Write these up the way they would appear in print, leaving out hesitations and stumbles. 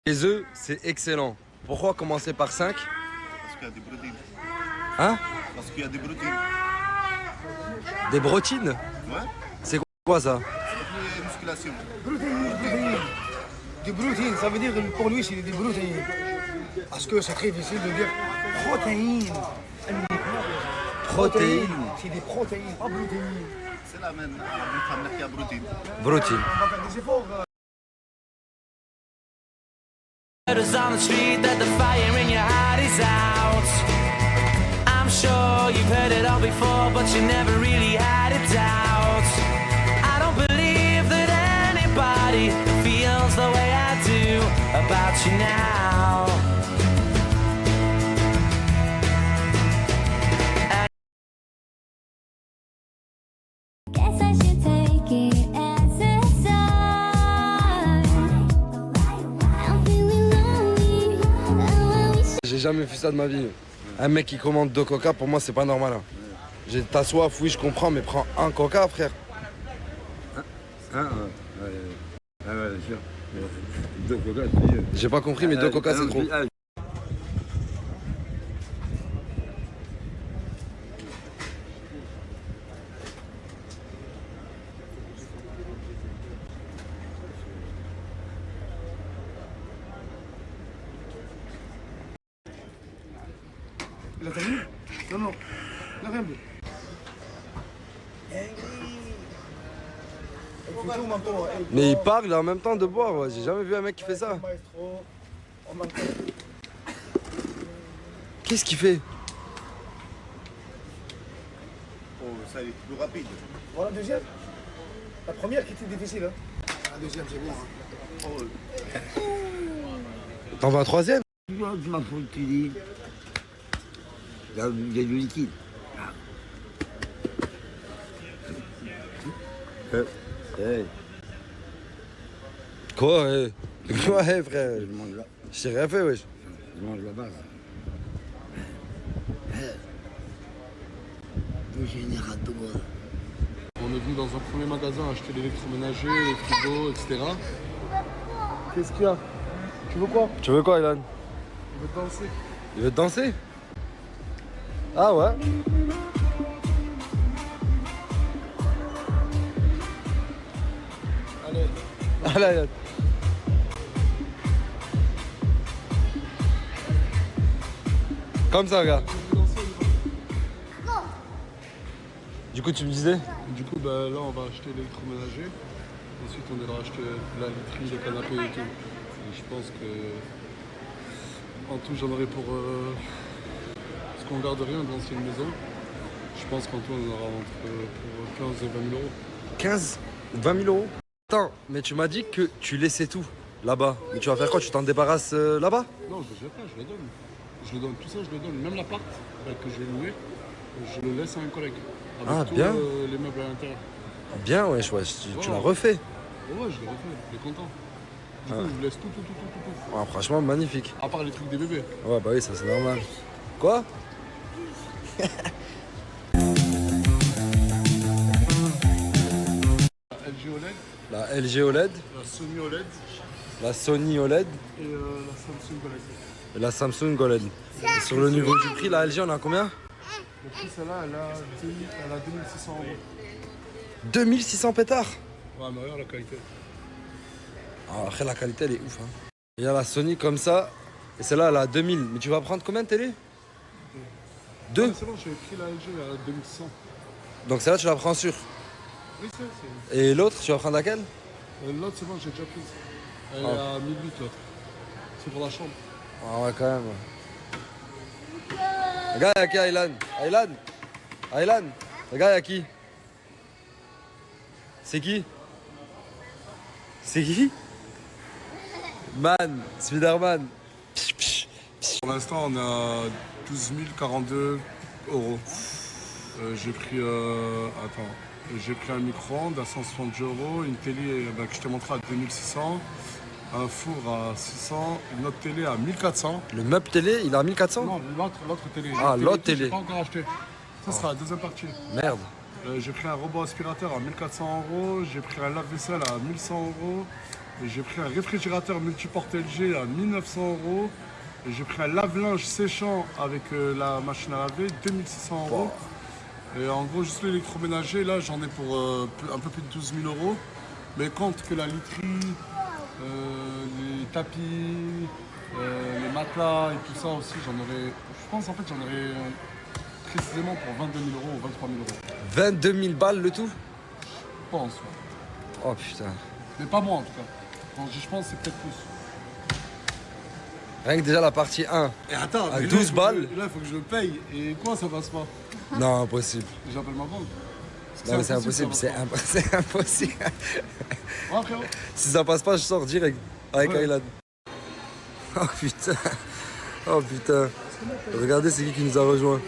Les œufs, c'est excellent. Pourquoi commencer par 5? Parce qu'il y a des protéines. Hein? Parce qu'il y a des protéines. Des brotines? Ouais. C'est quoi ça? C'est la musculation. Protéines. Des protéines, ça veut dire pour lui c'est des protéines. Parce que c'est très difficile de dire protéines. Protéines. C'est des protéines, pas protéines. C'est la même femme qui a protéines. Brotines. On va faire des efforts. Letters on the street that the fire in your heart is out. I'm sure you've heard it all before, but you never really had it out. I don't believe that anybody feels the way I do about you now. Guess I should take it as a sign. I'm feeling lonely. Oh, I wish J'ai jamais vu ça de ma vie. Un mec qui commande 2 coca, pour moi, c'est pas normal. Hein. T'as soif, oui, je comprends, mais prends un coca, frère. Ouais, sûr. Deux coca, c'est mieux. J'ai pas compris, mais 2 coca, c'est trop. La termine? Non, non. La rien de. Mais il parle en même temps de boire, ouais. J'ai jamais vu un mec qui fait ça. Qu'est-ce qu'il fait? Oh, ça est plus rapide. Voilà la deuxième. La première qui était difficile. Hein. La deuxième, c'est bon. Hein. T'en veux un troisième? Tu m'en fous, tu dis. Il y a du liquide. Hey, Quoi, ouais? Quoi, hey, frère? je mange là. J'ai rien fait, wesh. Je mange la base. Générateur. On est venu dans un premier magasin acheter l'électroménager, les frigos, etc. Qu'est-ce qu'il y a? Tu veux quoi? Tu veux quoi, Ilan? On veut danser. Il veut te danser? Ah ouais? Allez. Allez, Ilan. Comme ça, gars. Du coup, tu me disais? Du coup, bah, là, on va acheter l'électroménager. Ensuite, on ira acheter la literie, le canapé et tout. Et je pense que en tout, j'en aurai pour... Parce qu'on garde rien dans l'ancienne maison. Je pense qu'en tout, on aura entre pour 15 et 20 000 euros. 15? 20 000 euros? Attends, mais tu m'as dit que tu laissais tout là-bas. Mais tu vas faire quoi? Tu t'en débarrasses là-bas? Non, je ne le jette pas, je le donne. Je le donne, tout ça, je le donne. Même l'appart que j'ai loué, je le laisse à un collègue. Avec Ah, tous bien. les meubles à l'intérieur. Bien, wesh, tu l'as refait. Ouais, je l'ai refait, il est content. Du coup, je vous laisse tout. Ah, franchement, magnifique. À part les trucs des bébés. Ouais, bah oui, ça c'est normal. Quoi? La LG OLED, La LG OLED, la Sony OLED la Sony OLED et la Samsung OLED. et la Samsung OLED. Et sur le niveau du prix, la LG, on a combien? Le prix, celle-là, elle a 2600 euros. 2600 pétards. Ouais, mais regarde la qualité. Ah, après, la qualité, elle est ouf. Hein. Il y a la Sony comme ça, et celle-là, elle a 2000. Mais tu vas prendre combien de télé? Deux. Ah, c'est bon, j'ai pris la LG à 2600. Donc celle-là, tu la prends sur. Oui, c'est. Et l'autre, tu vas prendre laquelle? L'autre, c'est bon, j'ai déjà prise. Elle Ah. est à 1008 l'autre. C'est pour la chambre. Ah ouais, quand même. Regarde, y'a qui, Aylan? Aylan? Aylan? Regarde, y'a qui? C'est qui? C'est qui? Man, Spider-Man. Pour l'instant, on a 12 042 euros. J'ai pris, j'ai pris un micro-ondes à 160 euros, une télé que je te montré à 2600, un four à 600, une autre télé à 1400. Le meuble télé, il a 1400? Non, l'autre télé. Ah, l'autre que télé. J'ai pas encore acheté. Ça sera la deuxième partie. Merde. J'ai pris un robot aspirateur à 1400 euros, j'ai pris un lave-vaisselle à 1100 euros, Et j'ai pris un réfrigérateur multiporte LG à 1900 €. Et j'ai pris un lave-linge séchant avec la machine à laver, 2600 €. Et en gros, juste l'électroménager, là, j'en ai pour un peu plus de 12 000 €. Mais compte que la literie, les tapis, les matelas et tout ça aussi, j'en aurais. Je pense en fait, j'en aurais précisément pour 22 000 € ou 23 000 €. 22 000 balles le tout? Je pense. Ouais. Oh putain. Mais pas moi en tout cas. Quand je dis je pense, c'est peut-être plus. Rien que déjà la partie 1. Et attends, à mais 12 balles. Là, il faut que je le paye. Et quoi, ça passe pas? Non, impossible. J'appelle ma banque. Non, mais c'est impossible, ça passe pas. c'est impossible. Ouais, frérot. Si ça passe pas, je sors direct avec Ouais. Aylan. Oh putain. Oh putain. Regardez, c'est qui nous a rejoint.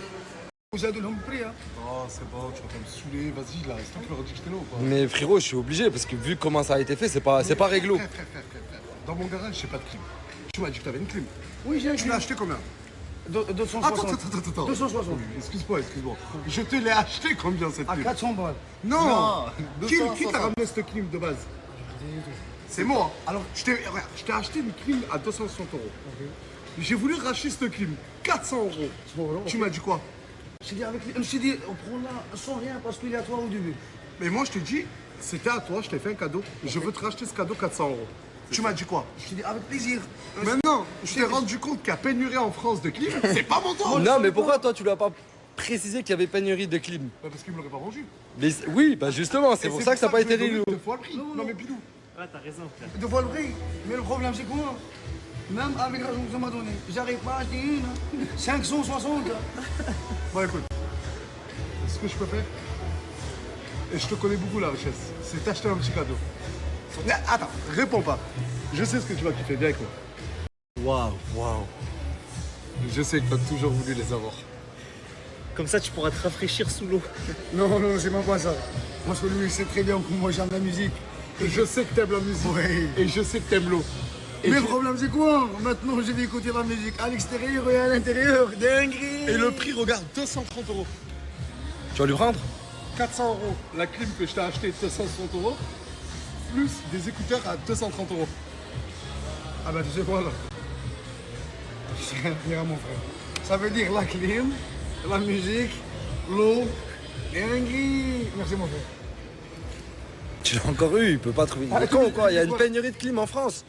Vous avez le prix, hein. Oh, c'est bon, tu vas pas me saouler. Vas-y, là, c'est toi qui leur dit que j'étais là ou pas? Mais frérot, je suis obligé parce que vu comment ça a été fait, c'est pas réglo. Frère. Dans mon garage, j'ai pas de clim. Tu m'as dit que t'avais une clim. Oui, j'ai un Tu l'as acheté combien? 260. Attends. 260. Excuse-moi. Je te l'ai acheté combien cette À clim? 400 balles. Non, Qui 260. t'a ramené cette clim de base? C'est moi. Alors, regarde, je t'ai acheté une clim à 260 €. J'ai voulu racheter cette clim, 400 €. Tu m'as dit quoi? Je me suis dit, on prend là sans rien parce qu'il est à toi au début. Mais moi, je te dis, c'était à toi, je t'ai fait un cadeau. Je veux te racheter ce cadeau 400 €. Tu m'as dit quoi? Je t'ai dit, avec plaisir. Maintenant, je t'ai rendu compte qu'il y a pénurie en France de clim. C'est pas mon tour. Non, mais pourquoi toi, tu lui as pas précisé qu'il y avait pénurie de clim? Bah, parce qu'il me l'aurait pas vendu. Mais oui, bah justement, c'est Et pour ça que ça n'a pas je été lui ai donné réglo. 2 fois le prix. Non, mais Bidou. De fois le prix. Mais le problème, c'est quoi? Même avec l'argent que ça m'a donné, j'arrive pas à acheter une. Hein. 560. Bon, écoute. Ce que je peux faire, et je te connais beaucoup la richesse, c'est t'acheter un petit cadeau. Mais attends, réponds pas. Je sais ce que tu vas kiffer, viens avec moi. Waouh. Je sais que tu as toujours voulu les avoir. Comme ça, tu pourras te rafraîchir sous l'eau. Non, c'est même pas ça. Parce que lui, il sait très bien que moi j'aime la musique. Et je sais que t'aimes la musique. Oui. Et je sais que t'aimes l'eau. Et Mais je- le problème, c'est quoi? Maintenant, je vais écouter la musique à l'extérieur et à l'intérieur. Dinguerie. Et le prix, regarde, 230 €. Tu vas lui prendre? 400 € la clim que je t'ai acheté, 260 €, plus des écouteurs à 230 €. Ah ben, tu sais quoi là? C'est rien, mon frère. Ça veut dire la clim, la musique, l'eau, dinguerie. Merci, mon frère. Tu l'as encore eu, il peut pas trouver. Il est con ou quoi? Il y a une pénurie de clim en France.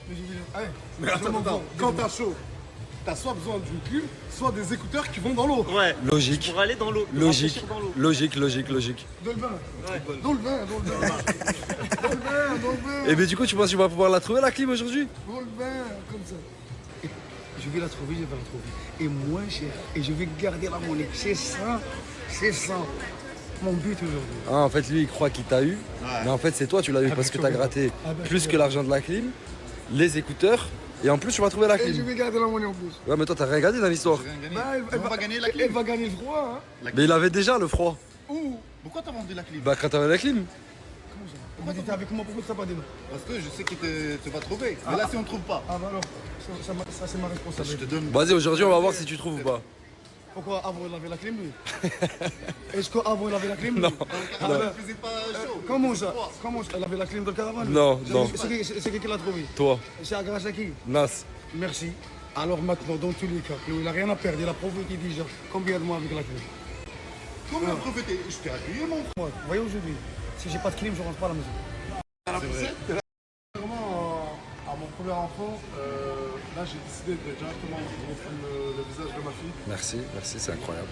Mais je vais- Allez, Mais attends, quand t'as chaud, t'as soit besoin d'une clim, soit des écouteurs qui vont dans l'eau. Ouais. Logique. Pour aller dans l'eau. te Logique, rafraîchir dans l'eau. logique. Dans le bain. Dans le bain. Dans le bain. Et bien du coup, tu penses que tu vas pouvoir la trouver la clim aujourd'hui? Dans le bain, comme ça. Et je vais la trouver. Et moins cher. Et je vais garder la monnaie. C'est ça. Mon but aujourd'hui. Ah, en fait, lui, il croit qu'il t'a eu. Mais en fait, c'est toi, tu l'as eu parce que t'as gratté plus que l'argent de la clim, les écouteurs, et en plus, tu vas trouver la Et je clim. vais garder la monnaie en plus. Ouais, mais toi, t'as rien gagné dans l'histoire. Rien gagné. Bah, On va gagner la Elle clim. va gagner le froid. Hein. Mais il avait déjà le froid. Ouh. Pourquoi t'as vendu la clim? Bah, quand t'avais la clim. Comment ça? Pourquoi t'étais avec moi? Pourquoi tu t'as pas dit non? Parce que je sais que tu vas trouver. Mais là, si on trouve pas, Ah bah alors, ça c'est ma je responsabilité. te donne. Vas-y, aujourd'hui, on va voir si tu trouves ou pas. Pourquoi avant il avait la clim lui? Est-ce qu'avant il avait la clim lui? Non. Ah, Non. il faisait pas chaud. Comment ça? Elle avait la clim dans le caravane? Non, non. C'est qui l'a trouvé? Toi, C'est grâce à qui? Nas. Merci. Alors maintenant, dans tous les cas, il n'a rien à perdre. Il a profité déjà. Combien de mois avec la clim? Comment profiter? Je t'ai accueilli, mon frère. Moi, vous voyez aujourd'hui, si j'ai pas de clim, je rentre pas à la maison. Vraiment, à mon premier enfant, là j'ai décidé de directement montrer le visage de ma fille. Merci, c'est incroyable.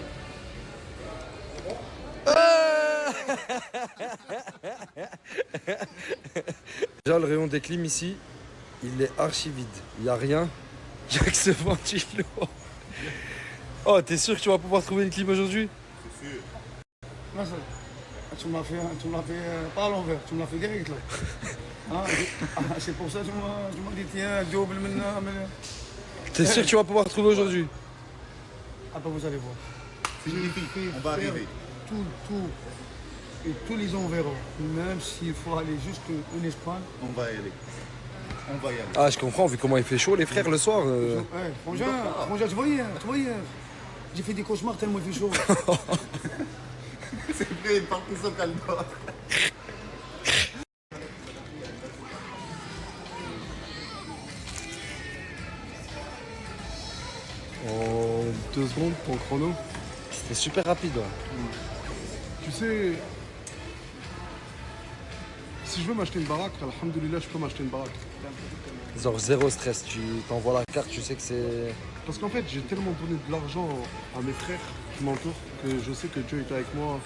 Déjà, le rayon des clims ici, il est archi vide. Il n'y a rien. Il n'y a que ce ventilo. Oh, t'es sûr que tu vas pouvoir trouver une clim aujourd'hui? Non, ça, tu m'as fait pas à l'envers, tu me l'as fait direct là. Hein, c'est pour ça que tu m'as dit tiens, double maintenant. T'es sûr que tu vas pouvoir trouver aujourd'hui? Ah bah vous allez voir. Signifie, on va arriver. Tout. Et tous les ans verront. Même s'il faut aller juste en Espagne. On va y aller. On va y aller. Ah, je comprends, vu comment il fait chaud, les frères, le soir. Ouais, frangin, tu voyais. J'ai fait des cauchemars tellement il fait chaud. C'est vrai, il part tout seul calme. 2 secondes pour le chrono. C'était super rapide. Ouais. Tu sais, si je veux m'acheter une baraque, alhamdoulilah, je peux m'acheter une baraque. Genre zéro stress, tu t'envoies la carte, tu sais que c'est... Parce qu'en fait, j'ai tellement donné de l'argent à mes frères qui m'entourent que je sais que Dieu est avec moi,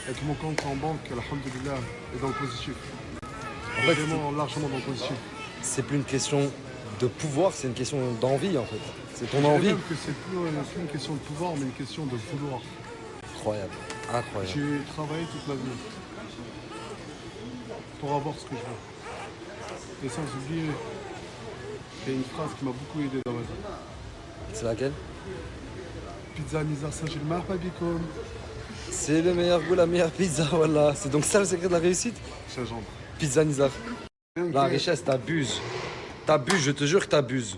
avec mon compte en banque, alhamdoulilah, est dans le positif. En fait, Vraiment largement dans le positif. c'est plus une question de pouvoir, c'est une question d'envie en fait. C'est ton Je dirais envie. même que c'est plus une question de pouvoir, mais une question de vouloir. Incroyable, incroyable. J'ai travaillé toute ma vie pour avoir ce que je veux. Et sans oublier qu'il y a une phrase qui m'a beaucoup aidé dans ma vie. C'est laquelle? Pizza Nizar Saint-Gilles Marpabicom. C'est le meilleur goût, la meilleure pizza, voilà. C'est donc ça le secret de la réussite? Saint-Jean. Pizza Nizar. La richesse, t'abuses. T'abuses, je te jure que t'abuses.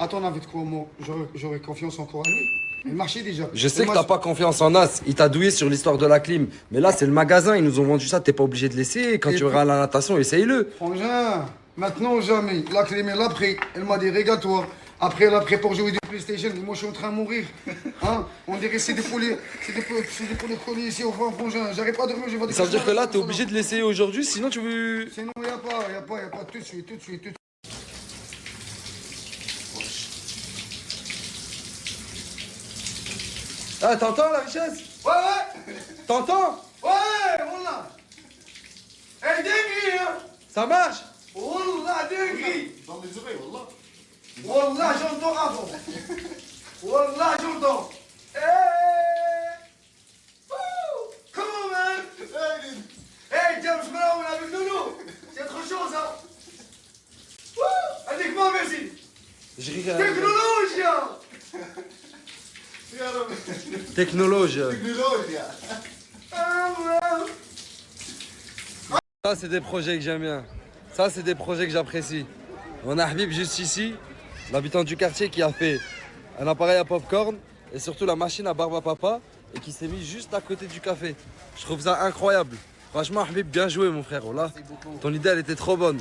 À ton avis de quoi, moi, j'aurais confiance encore à lui? Il marchait déjà. Je sais Et que moi, t'as pas confiance en As, il t'a douillé sur l'histoire de la clim. Mais là, c'est le magasin, ils nous ont vendu ça, t'es pas obligé de laisser. Quand Et tu auras à la natation, essaye-le. Frangin, maintenant ou jamais. La clé, elle l'a pris. Elle m'a dit, régale-toi. Après, elle a pris pour jouer du PlayStation. Et moi, je suis en train de mourir. Hein? On dirait c'est des poulets. C'est des poulets collés ici au fond, frangin. J'arrive pas à dormir, je vais Ça veut dire que là, t'es obligé de l'essayer aujourd'hui, sinon tu veux... Sinon, y a pas. Tout de suite. Ah, t'entends la richesse? Ouais! T'entends? Ouais, voilà. Eh, dinguerie, hein? Ça marche? Wallah, dinguerie. Dans les oreilles, wallah. Wallah, j'entends avant. Wallah, j'entends. Eh! Ouh! Come on, man. Hey, James Brown avec Nono. C'est autre chose, hein? Ouh! Avec-moi, merci. Je rigole. Technologie, hein? Technologie. Technologia. Ah, ouais. Ça, c'est des projets que j'aime bien. Ça, c'est des projets que j'apprécie. On a Habib juste ici, l'habitant du quartier qui a fait un appareil à popcorn et surtout la machine à barbe à papa et qui s'est mis juste à côté du café. Je trouve ça incroyable. Franchement, Habib, bien joué, mon frère. Wallah. Ton idée, elle était trop bonne.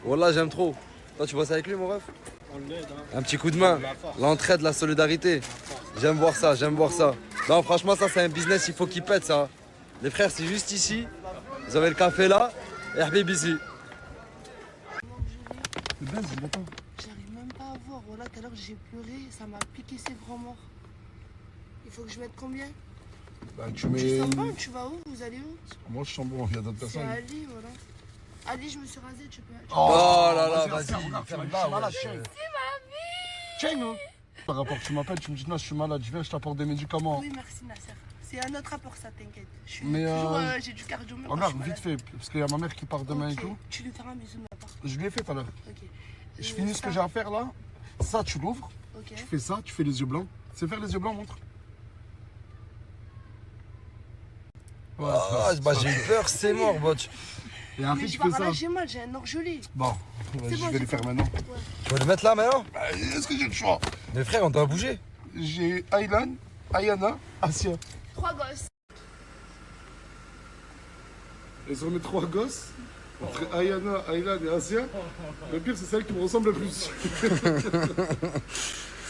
Wallah, j'aime trop. Toi, tu bosses avec lui, mon ref? Un petit coup de main. L'entraide, la solidarité. J'aime voir ça, j'aime voir ça. Non, franchement, ça, c'est un business, il faut qu'il pète, ça. Les frères, c'est juste ici. Vous avez le café là et Habib ici. J'arrive même pas à voir. Voilà, tout à l'heure j'ai pleuré, ça m'a piqué, c'est vraiment. Il faut que je mette combien? Bah, tu Tu mets. sens pas, tu vas où? Vous allez où? Moi, je sens bon, il y a d'autres C'est personnes. Ali, voilà. Ali, je me suis rasé, tu peux. Oh là là, vas-y, Ferme là, Tiens, par rapport, tu m'appelles, tu me dis non, je suis malade, je viens, je t'apporte des médicaments. Oui, merci Nasser. C'est un autre rapport, ça, t'inquiète. Je suis Mais, toujours, j'ai du cardio. mais moi, Regarde, je suis vite fait, parce qu'il y a ma mère qui part demain et malade. tout. Ok, tu lui feras un bisou de ma part. Je lui ai fait tout à l'heure. Ok. Je finis ce que j'ai à faire là. Ça, tu l'ouvres. Ok. Tu fais ça, tu fais les yeux blancs. C'est faire les yeux blancs, montre. Ah, bah j'ai eu peur, c'est mort, botch. Et après, Mais tu je fais vais ça. là, j'ai mal, j'ai un orgelé. Bon, C'est je bon, vais j'ai les faire fait. maintenant. Tu vas le mettre là maintenant? Est-ce que j'ai le choix? Mais frère, on doit bouger. J'ai Aylan, Ayana, Asia. 3 gosses. Et sur mes 3 gosses, entre Ayana, Aylan et Asia, le pire c'est celle qui me ressemble le plus.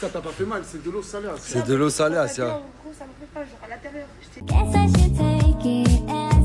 Ça t'a pas fait mal, c'est de l'eau salée, Asia. C'est de l'eau salée, En Asia. gros, ça me fait pas, genre à l'intérieur. Guess I should take it